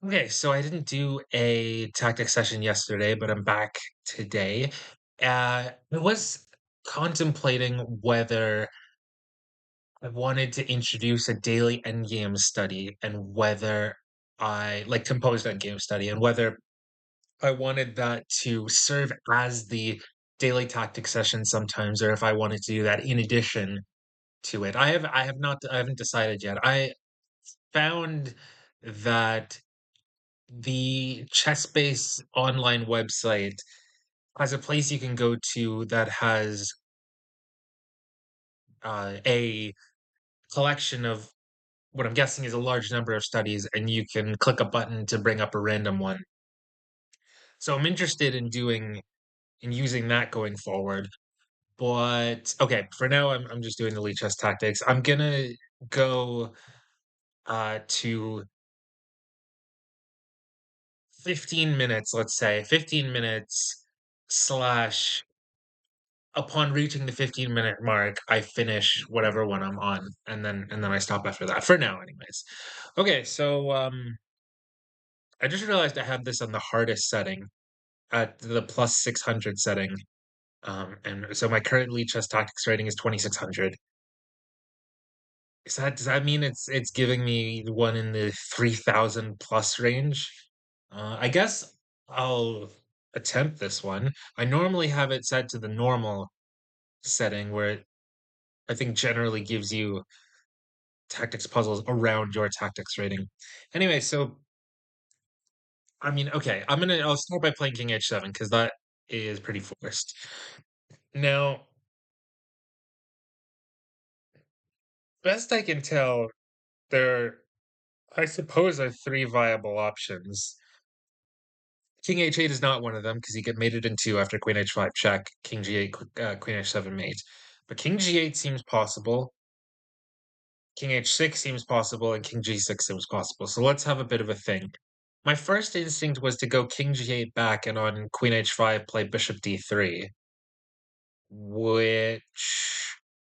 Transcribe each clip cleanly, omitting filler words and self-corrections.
Okay, so I didn't do a tactic session yesterday, but I'm back today. I was contemplating whether I wanted to introduce a daily endgame study and whether like composed endgame study, and whether I wanted that to serve as the daily tactic session sometimes, or if I wanted to do that in addition to it. I haven't decided yet. I found that the Chessbase online website has a place you can go to that has a collection of what I'm guessing is a large number of studies, and you can click a button to bring up a random one. So I'm interested in using that going forward. But okay, for now I'm just doing the Elite Chess Tactics. I'm gonna go to 15 minutes, let's say 15 minutes slash upon reaching the 15-minute mark, I finish whatever one I'm on, and then I stop after that. For now, anyways. Okay, so I just realized I have this on the hardest setting at the plus 600 setting. And so my current Lead Chess Tactics rating is 2600. Does that mean it's giving me one in the 3000 plus range? I guess I'll attempt this one. I normally have it set to the normal setting where I think generally gives you tactics puzzles around your tactics rating. Anyway, so I mean, okay, I'll start by playing King H7 because that is pretty forced. Now, best I can tell, there I suppose are three viable options. King H8 is not one of them because you get mated in two after Queen H5 check, King G8, Queen H7 mate. But King G8 seems possible. King H6 seems possible, and King G6 seems possible. So let's have a bit of a think. My first instinct was to go King G8 back and on Queen H5 play Bishop D3, which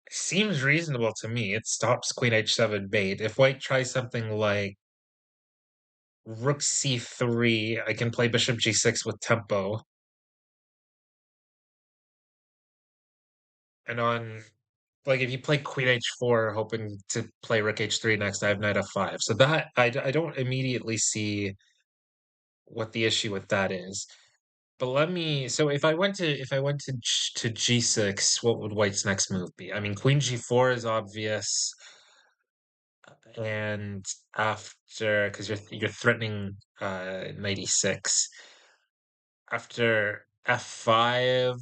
seems reasonable to me. It stops Queen H7 bait. If White tries something like Rook C3, I can play Bishop G6 with tempo. And on, like, if you play Queen H4, hoping to play Rook H3 next, I have Knight F5. So that, I don't immediately see what the issue with that is. But let me. So if I went to G6, what would White's next move be? I mean, Queen G4 is obvious, and after because you're threatening Knight E6. After F5,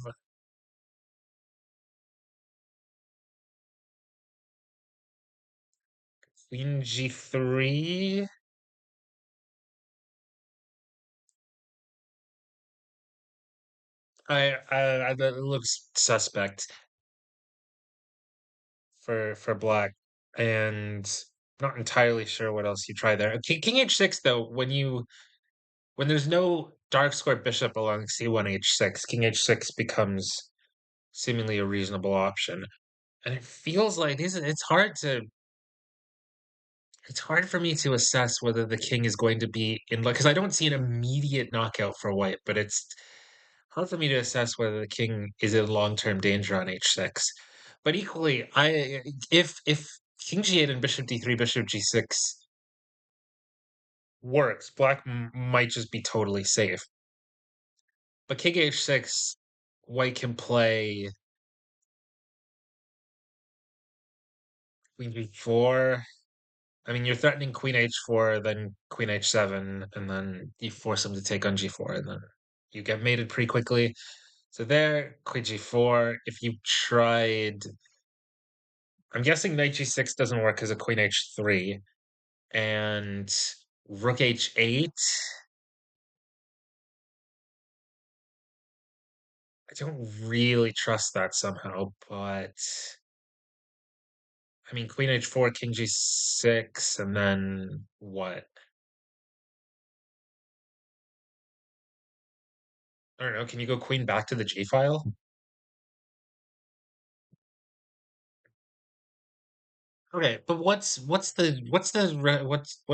Queen G3. That looks suspect for black, and not entirely sure what else you try there. King H6 though, when there's no dark square bishop along C1 H6, King H6 becomes seemingly a reasonable option. And it feels like it's hard for me to assess whether the king is going to be in like because I don't see an immediate knockout for white, but it's hard for me to assess whether the king is in long-term danger on H6. But equally, I if King G8 and Bishop D3, Bishop G6 works, black might just be totally safe. But King H6, white can play Queen G4. I mean, you're threatening Queen H4, then Queen H7, and then you force him to take on G4, and then you get mated pretty quickly. So there, Queen G4. If you tried, I'm guessing Knight G6 doesn't work because of Queen H3, and Rook H8. I don't really trust that somehow, but I mean, Queen H4, King G6, and then what? I don't know. Can you go Queen back to the G file? Okay, but what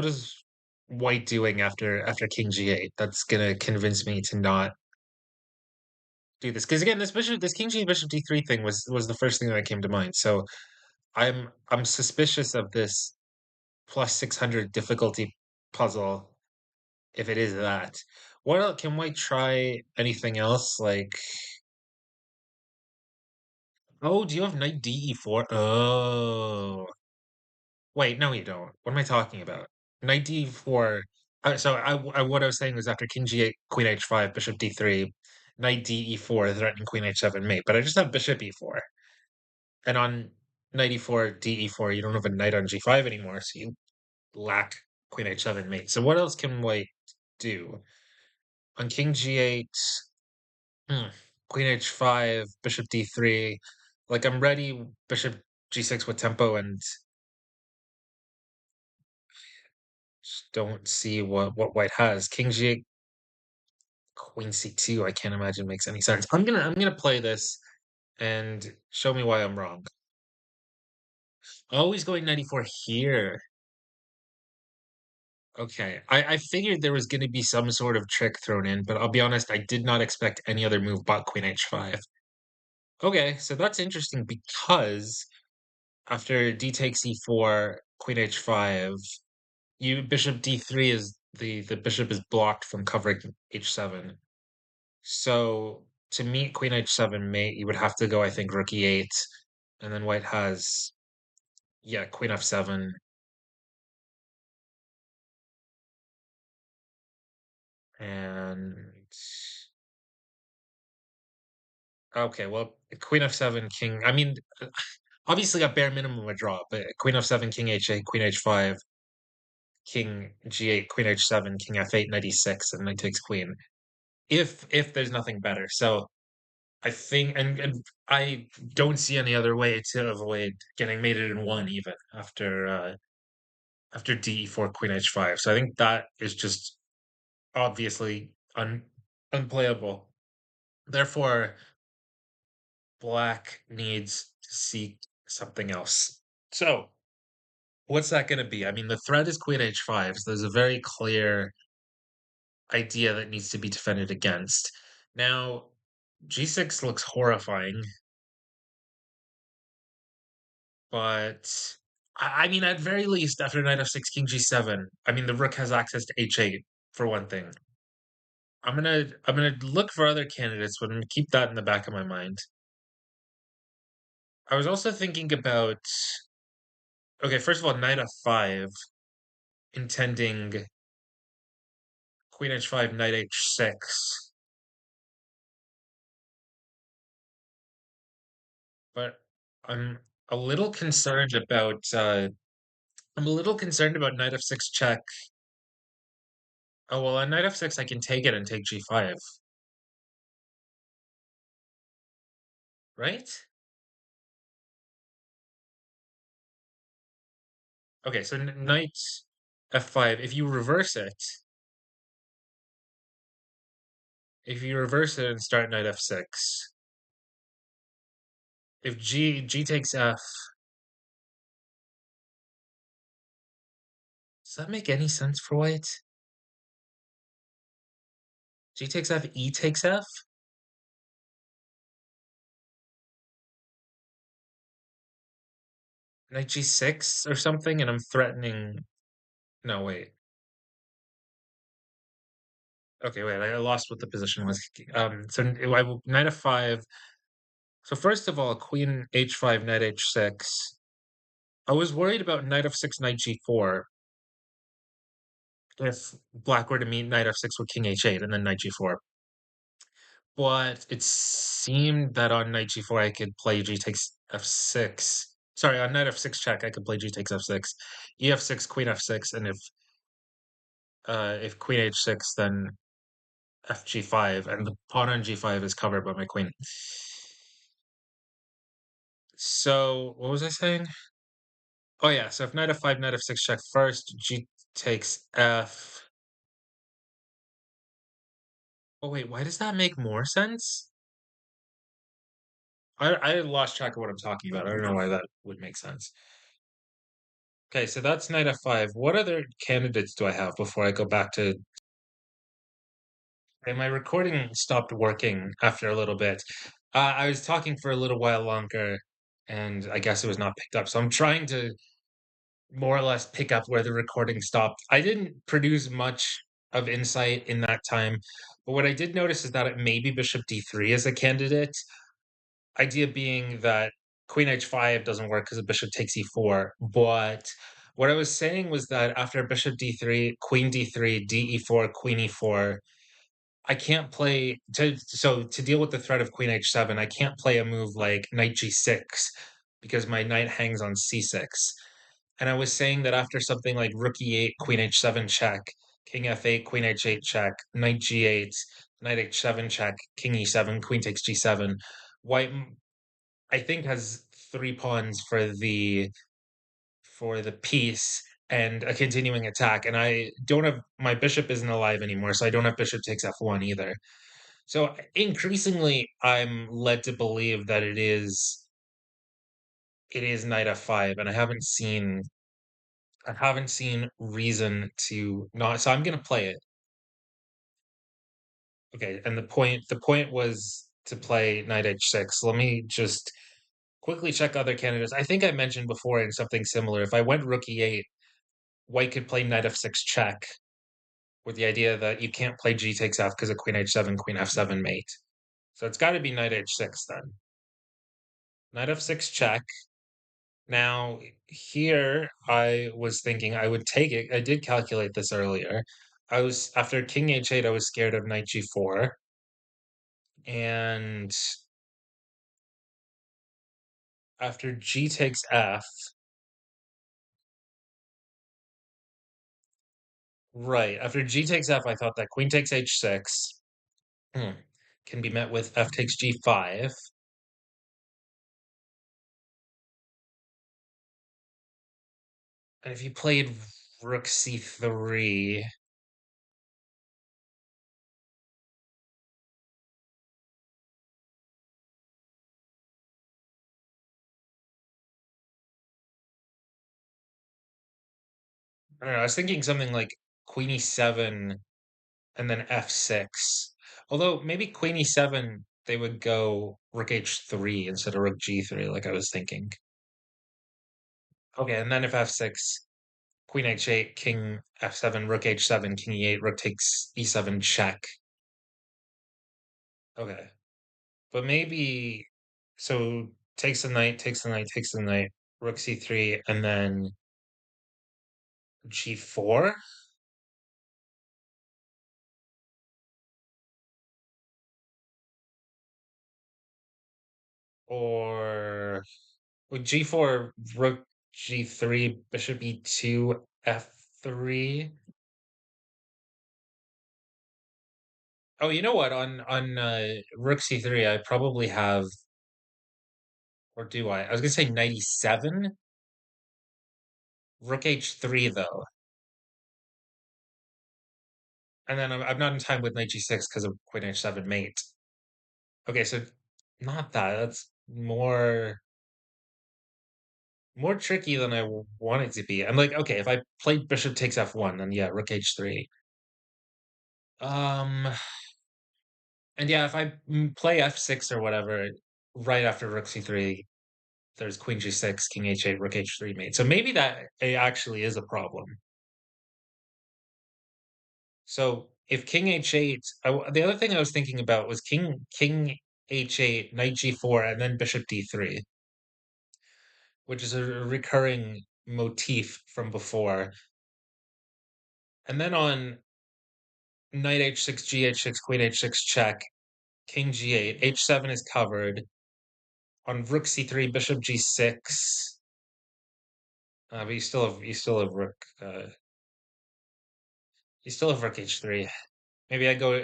is white doing after king g8 that's gonna convince me to not do this? Because again, this king g8 bishop d3 thing was the first thing that came to mind. So I'm suspicious of this plus 600 difficulty puzzle if it is that. What else, can white try anything else? Like, oh, do you have knight d4? Oh, wait, no, you don't. What am I talking about? Knight d4. What I was saying was after king g8, queen h5, bishop d3, knight d4, threatening queen h7 mate. But I just have bishop e4, and on knight e4, d4, you don't have a knight on g5 anymore, so you lack queen h7 mate. So what else can white do? On king g8, hmm, queen h5, bishop d3. Like I'm ready, bishop g6 with tempo, and just don't see what white has. King g8, queen c2. I can't imagine makes any sense. I'm gonna play this and show me why I'm wrong. Oh, he's going 94 here. Okay, I figured there was going to be some sort of trick thrown in, but I'll be honest, I did not expect any other move but queen h5. Okay, so that's interesting because after d takes e4, queen h5, you bishop d3 is the bishop is blocked from covering h7. So to meet queen h7 mate, you would have to go, I think, rook e8, and then white has, yeah, queen f7, and okay, well, queen f7, king. I mean, obviously a bare minimum a draw, but queen f7, king h8, queen h5, king g8, queen h7, king f8, knight e6, and knight takes queen. If there's nothing better. So I think, and I don't see any other way to avoid getting mated in one even after d4, queen h5. So I think that is just obviously unplayable. Therefore, black needs to seek something else. So what's that going to be? I mean, the threat is queen h5, so there's a very clear idea that needs to be defended against. Now, g6 looks horrifying, but I mean, at very least, after knight f6, king g7, I mean, the rook has access to h8 for one thing. I'm gonna look for other candidates, but I'm gonna keep that in the back of my mind. I was also thinking about, okay, first of all, knight f5, intending queen h5, knight h6, but I'm a little concerned about I'm a little concerned about knight f6 check. Oh well, on knight f6 I can take it and take g5, right? Okay, so knight f5. If you reverse it and start knight f6, if g takes f, does that make any sense for white? G takes f, e takes f, knight g6 or something, and I'm threatening. No, wait. Okay, wait. I lost what the position was. So knight f5. So first of all, queen h5, knight h6. I was worried about knight f6, knight g4 if black were to meet knight f6 with king h8 and then knight g4. But it seemed that on knight g4 I could play g takes f6. Sorry, on knight f6 check I could play g takes f6, e f6, queen f6, and if queen h6, then fg5, and the pawn on g5 is covered by my queen. So what was I saying? Oh yeah, so if knight f5, knight f6 check first, g takes f. Oh wait, why does that make more sense? I lost track of what I'm talking about. I don't know why that would make sense. Okay, so that's knight f5. What other candidates do I have before I go back to... Okay, my recording stopped working after a little bit. I was talking for a little while longer, and I guess it was not picked up. So I'm trying to more or less pick up where the recording stopped. I didn't produce much of insight in that time, but what I did notice is that it may be bishop d3 as a candidate. Idea being that queen h5 doesn't work because the bishop takes e4. But what I was saying was that after bishop d3, queen d3, d e4, queen e4, I can't play to deal with the threat of queen h7, I can't play a move like knight g6 because my knight hangs on c6. And I was saying that after something like rook e8, queen h7 check, king f8, queen h8 check, knight g8, knight h7 check, king e7, queen takes g7, white I think has three pawns for the piece and a continuing attack. And I don't have my bishop isn't alive anymore, so I don't have bishop takes f1 either. So increasingly, I'm led to believe that it is knight f5, and I haven't seen reason to not. So I'm gonna play it. Okay, and the point was to play knight h6. Let me just quickly check other candidates. I think I mentioned before in something similar. If I went rook e8, white could play knight f6 check with the idea that you can't play g takes f because of queen h7, queen f7 mate. So it's got to be knight h6 then. Knight f6 check. Now, here I was thinking I would take it. I did calculate this earlier. After king h8, I was scared of knight g4. And after g takes f, right, after g takes f, I thought that queen takes h6 can be met with f takes g5. And if you played rook c3, I don't know, I was thinking something like queen e7 and then f6. Although maybe queen e7, they would go rook h3 instead of rook g3, like I was thinking. Okay, and then if f6, queen h8, king f7, rook h7, king e8, rook takes e7 check. Okay, but maybe so takes the knight, takes the knight, takes the knight, rook c3, and then g4, or with g4, rook g3, bishop e2, f3. Oh, you know what? On rook c3, I probably have, or do I? I was gonna say 97. Rook h3 though, and then I'm not in time with knight g6 because of queen h7 mate. Okay, so not that. That's more tricky than I want it to be. I'm like, okay, if I played bishop takes f1, then yeah, rook h3. Um, and yeah, if I play f6 or whatever right after rook c3, there's queen g6, king h8, rook h3 mate. So maybe that actually is a problem. So if king h8, the other thing I was thinking about was king h8, knight g4, and then bishop d3, which is a recurring motif from before. And then on knight h6, gh6, queen h6 check, king g8, h7 is covered. On rook c3, bishop g6. But you still have rook h3. Maybe I go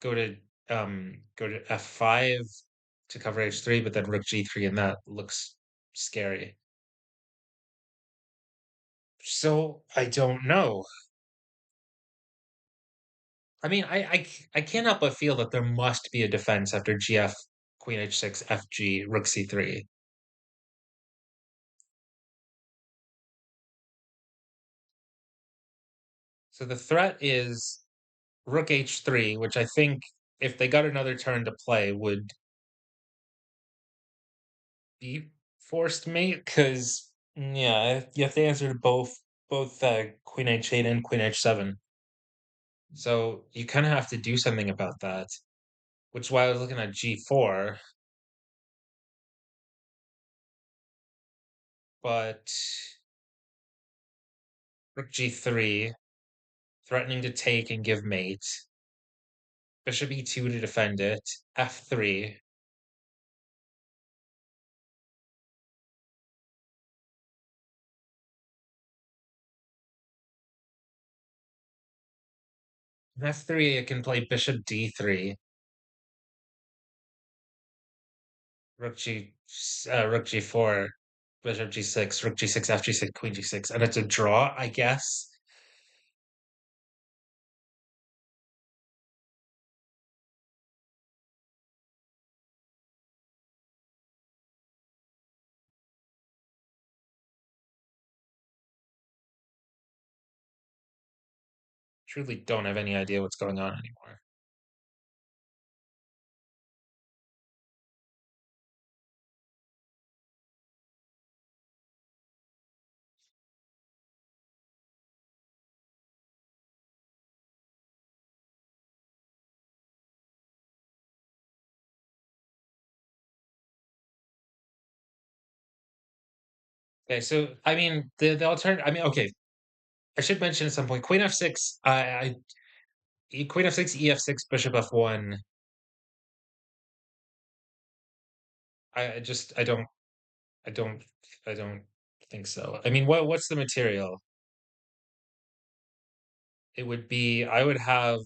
to f5 to cover h3, but then rook g3, and that looks scary. So I don't know. I mean, I can't help but feel that there must be a defense after gf, queen h6, fg, rook c3. So the threat is rook h3, which I think if they got another turn to play would be forced mate because yeah, you have to answer to both queen h8 and queen h7. So you kind of have to do something about that, which is why I was looking at g4, but rook g3, threatening to take and give mate, bishop e2 to defend it, f3. F3, I can play bishop d3, rook rook g4, bishop g6, rook g6, f g6, queen g6, and it's a draw, I guess. Truly don't have any idea what's going on anymore. Okay, so I mean the alternative. I mean, okay, I should mention at some point queen f6. Queen f6, ef6, bishop f1. I just I don't I don't think so. I mean, what's the material? It would be I would have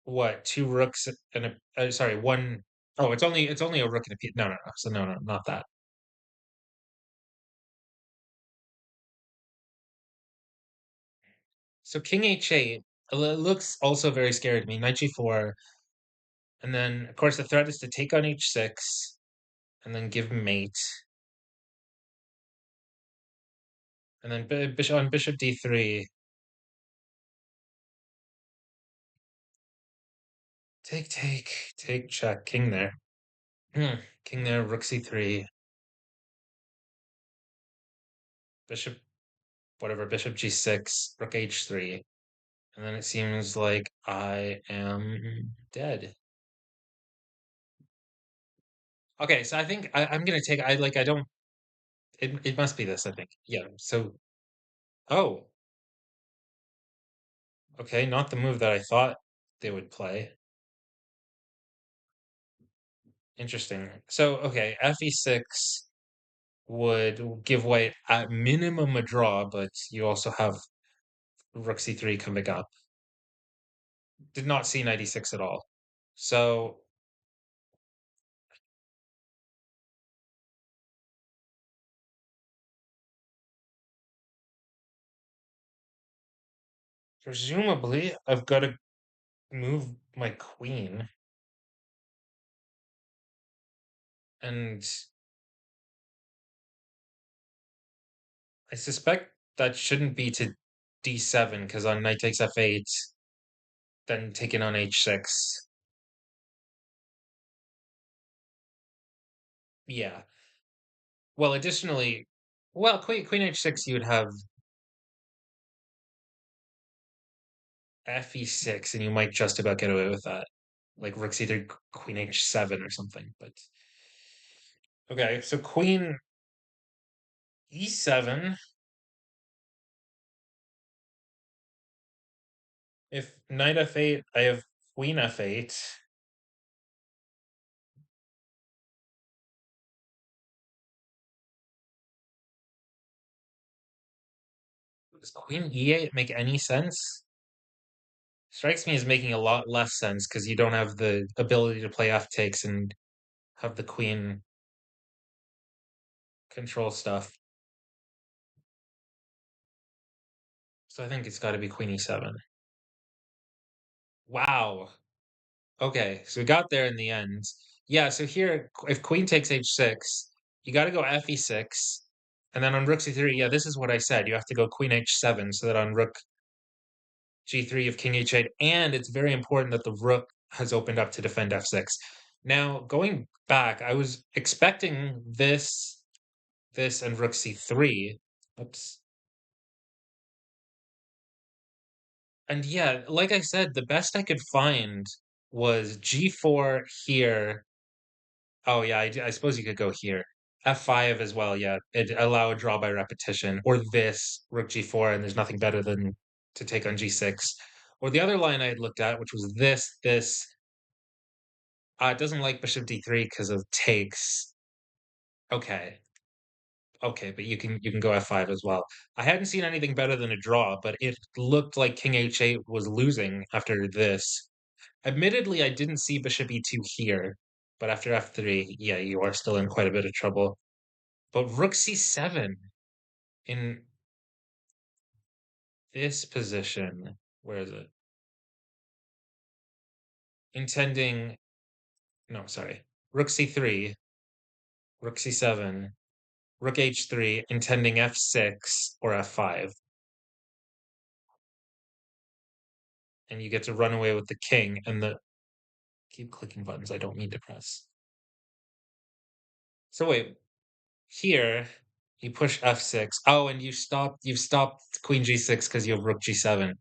what two rooks and a sorry one. Oh, it's only a rook and a piece. No. So no, not that. So king h8 looks also very scary to me. Knight g4, and then of course the threat is to take on h6 and then give mate, and then bishop on bishop d3. Take check. King there. King there. Rook c3. Bishop whatever. Bishop g6. Rook h3. And then it seems like I am dead. Okay, so I think I'm gonna take. I don't. It must be this. I think. Yeah. So. Oh. Okay. Not the move that I thought they would play. Interesting. So okay. Fe6 would give white at minimum a draw, but you also have Rook c3 coming up. Did not see 96 at all. So presumably I've got to move my queen, and I suspect that shouldn't be to d7 because on knight takes f8, then taking on h6. Yeah. Well, additionally, well, queen h6, you would have fe6, and you might just about get away with that. Like rook c3, queen h7 or something. But okay, so queen e7. If knight f8, I have queen f8. Does queen e8 make any sense? Strikes me as making a lot less sense because you don't have the ability to play f takes and have the queen control stuff. So I think it's got to be queen e7. Wow. Okay, so we got there in the end. Yeah, so here, if queen takes h6, you got to go f e6, and then on rook c3, yeah, this is what I said. You have to go queen h7, so that on rook g3 of king h8, and it's very important that the rook has opened up to defend f6. Now, going back, I was expecting this and rook c3. Oops. And yeah, like I said, the best I could find was g4 here. Oh yeah, I suppose you could go here. F5 as well, yeah. It allow a draw by repetition. Or this, rook g4, and there's nothing better than to take on g6. Or the other line I had looked at, which was this. It doesn't like bishop d3 because of takes. Okay. Okay, but you can go f5 as well. I hadn't seen anything better than a draw, but it looked like king h8 was losing after this. Admittedly, I didn't see bishop e2 here, but after f3, yeah, you are still in quite a bit of trouble. But rook c7 in this position, where is it? Intending, no, sorry. Rook c3, rook c7, rook h3, intending f6 or f5. And you get to run away with the king and the keep clicking buttons I don't mean to press. So wait, here you push f6. Oh, and you've stopped queen g6 because you have rook g7.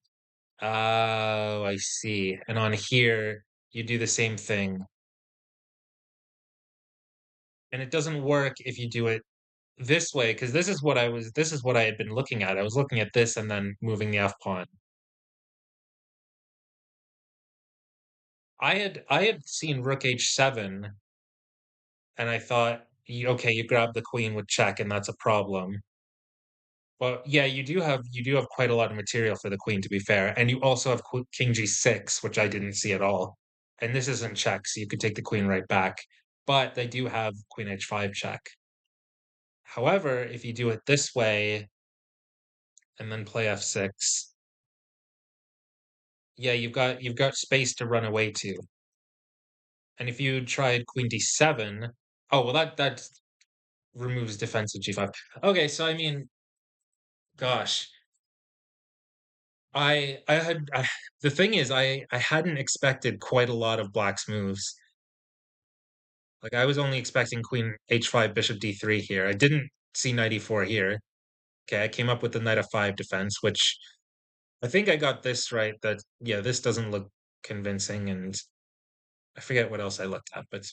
Oh, I see. And on here, you do the same thing. And it doesn't work if you do it this way, because this is what I had been looking at. I was looking at this and then moving the F pawn. I had seen rook h7 and I thought, okay, you grab the queen with check and that's a problem. Well, yeah, you do have quite a lot of material for the queen, to be fair, and you also have king g6, which I didn't see at all. And this isn't check, so you could take the queen right back. But they do have queen h5 check. However, if you do it this way and then play f6, yeah, you've got space to run away to. And if you tried queen d7, oh well, that removes defense of g5. Okay, so I mean, gosh, the thing is I hadn't expected quite a lot of Black's moves. Like I was only expecting queen h5, bishop d3 here. I didn't see knight e4 here. Okay, I came up with the knight f5 defense, which I think I got this right. That yeah, this doesn't look convincing, and I forget what else I looked at, but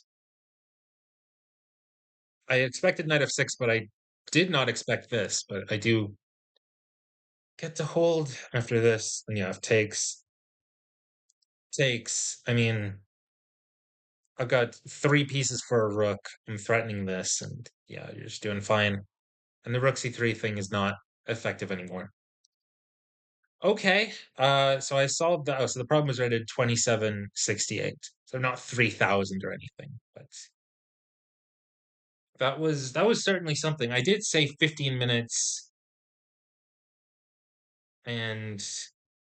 I expected knight f6, but I did not expect this. But I do get to hold after this, and yeah, if takes. I mean, I've got three pieces for a rook. I'm threatening this, and yeah, you're just doing fine. And the rook c3 thing is not effective anymore. Okay, so I solved that. Oh, so the problem was rated 2768, so not 3000 or anything, but that was certainly something. I did say 15 minutes and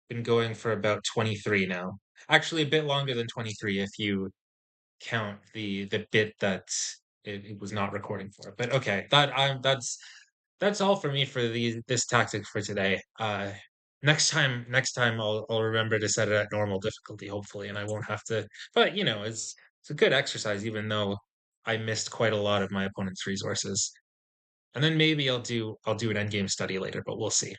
been going for about 23 now. Actually, a bit longer than 23 if you count the bit that it was not recording for. But okay, that's all for me for this tactic for today. Next time I'll remember to set it at normal difficulty, hopefully, and I won't have to. But it's a good exercise, even though I missed quite a lot of my opponent's resources. And then maybe I'll do an endgame study later, but we'll see.